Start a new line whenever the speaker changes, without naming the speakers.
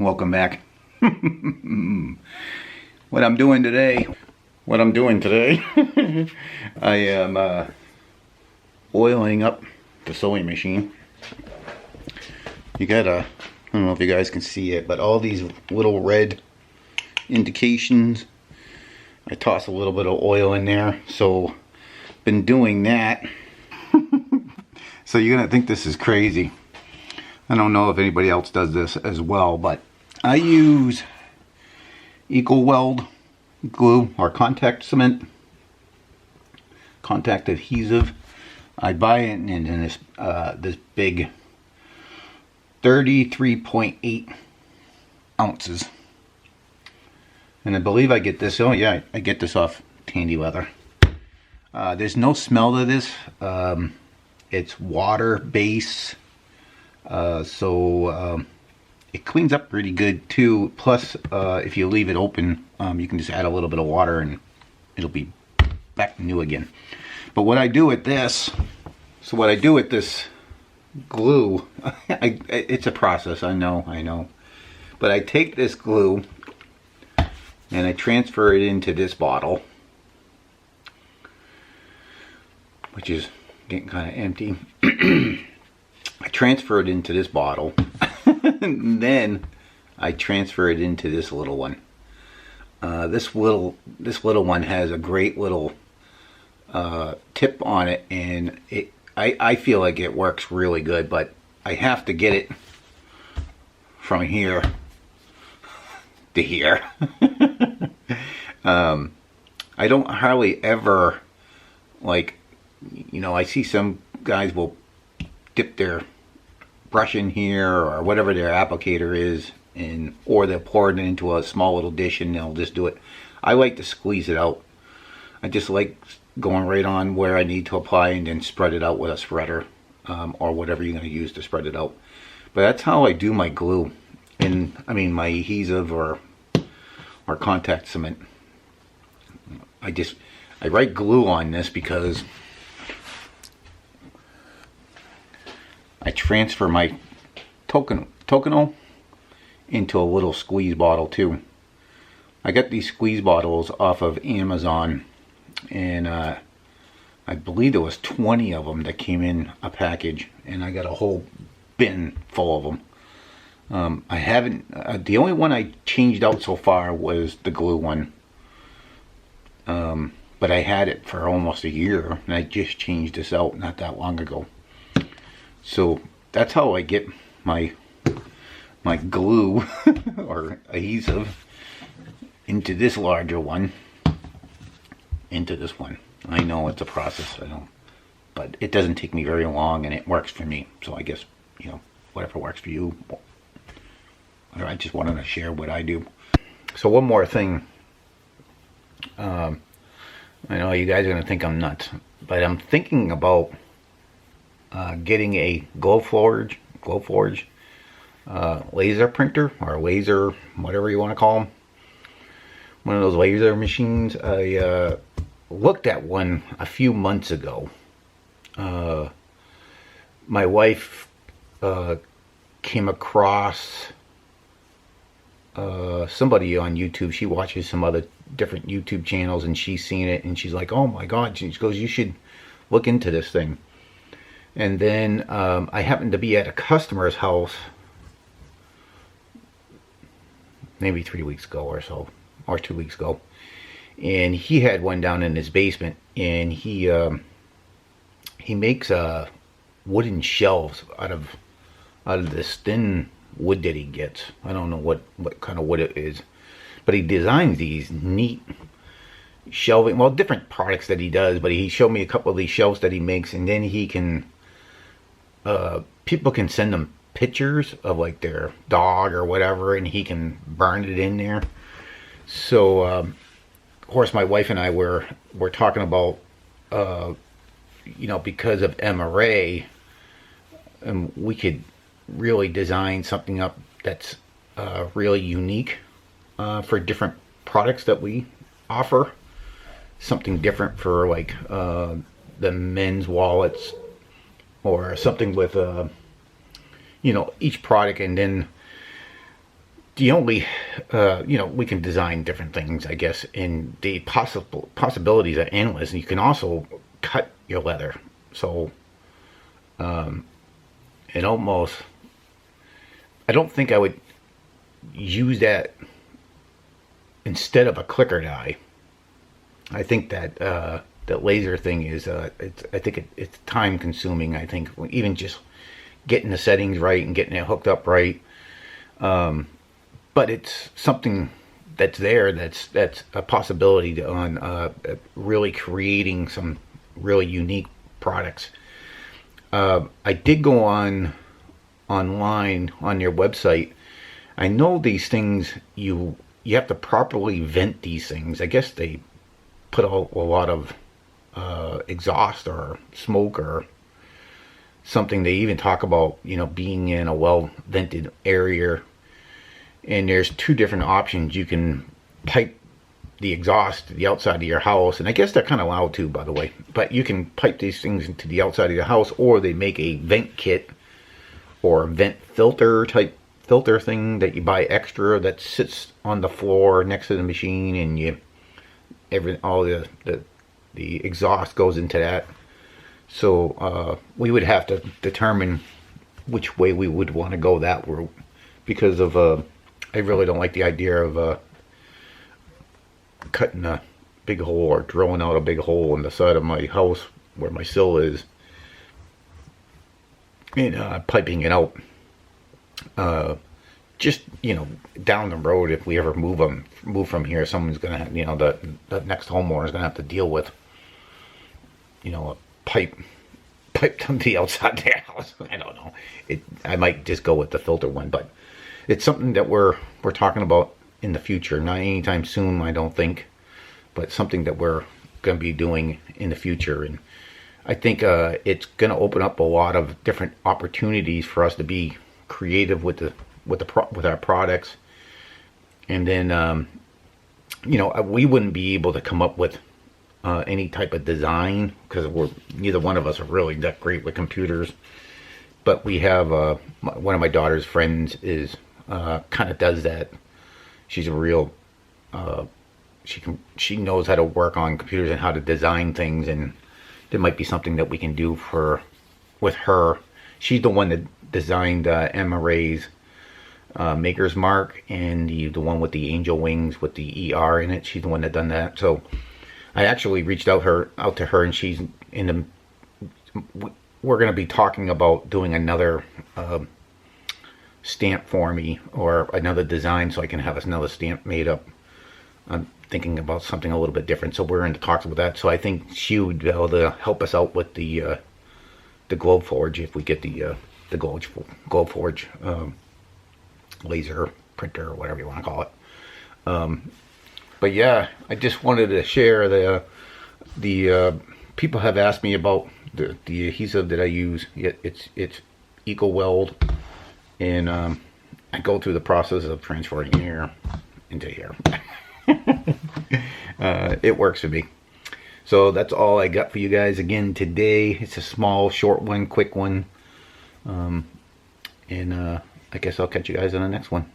welcome back. What I'm doing today, I am oiling up the sewing machine. You got I don't know if you guys can see it, but all these little red indications, I toss a little bit of oil in there. So been doing that. So you're gonna think this is crazy. I don't know if anybody else does this as well, but I use Equal Weld glue or contact cement, contact adhesive. I buy it in this this big 33.8 ounces, and I believe I get this. Oh yeah, I get this off Tandy Leather. There's no smell to this. It's water base, so it cleans up pretty good too. Plus, if you leave it open, you can just add a little bit of water and it'll be back new again. But what I do with this, glue, it's a process, I know. But I take this glue and I transfer it into this bottle, which is getting kind of empty. I transfer it into this bottle and then I transfer it into this little one. This little one has a great little tip on it, and I feel like it works really good, but I have to get it from here to here. I don't hardly ever, like, you know, I see some guys will dip their brush in here or whatever their applicator is, and or they'll pour it into a small little dish and they'll just do it. I like to squeeze it out. I just like going right on where I need to apply and then spread it out with a spreader, or whatever you're going to use to spread it out. But that's how I do my glue, and I mean my adhesive or contact cement. I write glue on this because I transfer my Tokeno into a little squeeze bottle too. I got these squeeze bottles off of Amazon, and I believe there was 20 of them that came in a package, and I got a whole bin full of them. I haven't, the only one I changed out so far was the glue one, but I had it for almost a year, and I just changed this out not that long ago. So that's how I get my glue or adhesive into this larger one, into this one. I know it's a process, I know, but it doesn't take me very long and it works for me. So I guess, you know, whatever works for you. I just wanted to share what I do. So one more thing. I know you guys are going to think I'm nuts, but I'm thinking about getting a Glowforge laser printer, or laser, whatever you want to call them. One of those laser machines. I looked at one a few months ago. My wife came across somebody on YouTube. She watches some other different YouTube channels, and she's seen it, and she's like, oh my god, she goes, you should look into this thing. And then I happened to be at a customer's house maybe 3 weeks ago or so, or 2 weeks ago, and he had one down in his basement, and he makes wooden shelves out of this thin wood that he gets. I don't know what kind of wood it is, but he designs these neat shelving, well, different products that he does, but he showed me a couple of these shelves that he makes, and then he can people can send him pictures of like their dog or whatever, and he can burn it in there. So of course my wife and I were talking about you know, because of MRA, we could really design something up that's really unique for different products that we offer. Something different for like the men's wallets, or something with you know, each product, and then the only, we can design different things, I guess, and the possibilities are endless. And you can also cut your leather. So, it almost, I don't think I would use that instead of a clicker die. I think that that laser thing is, I think it's time consuming. I think even just getting the settings right and getting it hooked up right. But it's something that's there. That's a possibility on really creating some really unique products. I did go online on your website. I know these things, you have to properly vent these things. I guess they put a lot of exhaust or smoke or something. They even talk about, being in a well vented area. And there's two different options. You can pipe the exhaust to the outside of your house, and I guess they're kind of loud too, by the way. But you can pipe these things into the outside of your house, or they make a vent kit or a vent filter type filter thing that you buy extra that sits on the floor next to the machine, and all the exhaust goes into that. So we would have to determine which way we would want to go that route, because of I really don't like the idea of cutting a big hole or drilling out a big hole in the side of my house where my sill is, and piping it out. Just down the road, if we ever move from here, someone's gonna have, the next homeowner is gonna have to deal with a pipe to the outside of their house. I don't know. I might just go with the filter one, but it's something that we're talking about in the future. Not anytime soon, I don't think, but something that we're going to be doing in the future. And I think it's going to open up a lot of different opportunities for us to be creative with our products. And then we wouldn't be able to come up with any type of design, because neither one of us are really that great with computers. But we have one of my daughter's friends is kind of does that. She's a real she knows how to work on computers and how to design things, and there might be something that we can do with her. She's the one that designed Emma Ray's Maker's Mark, and the one with the angel wings with the ER in it. She's the one that done that. So I actually reached out to her, and she's we're going to be talking about doing another stamp for me, or another design, so I can have another stamp made up. I'm thinking about something a little bit different, so we're in talks with that. So I think she would be able to help us out with the Glowforge, if we get the Glowforge laser printer, or whatever you want to call it. But yeah, I just wanted to share the people have asked me about the adhesive that I use. It's EcoWeld, and I go through the process of transferring here into here. It works for me. So that's all I got for you guys again today. It's a small, short one, quick one, and I guess I'll catch you guys in the next one.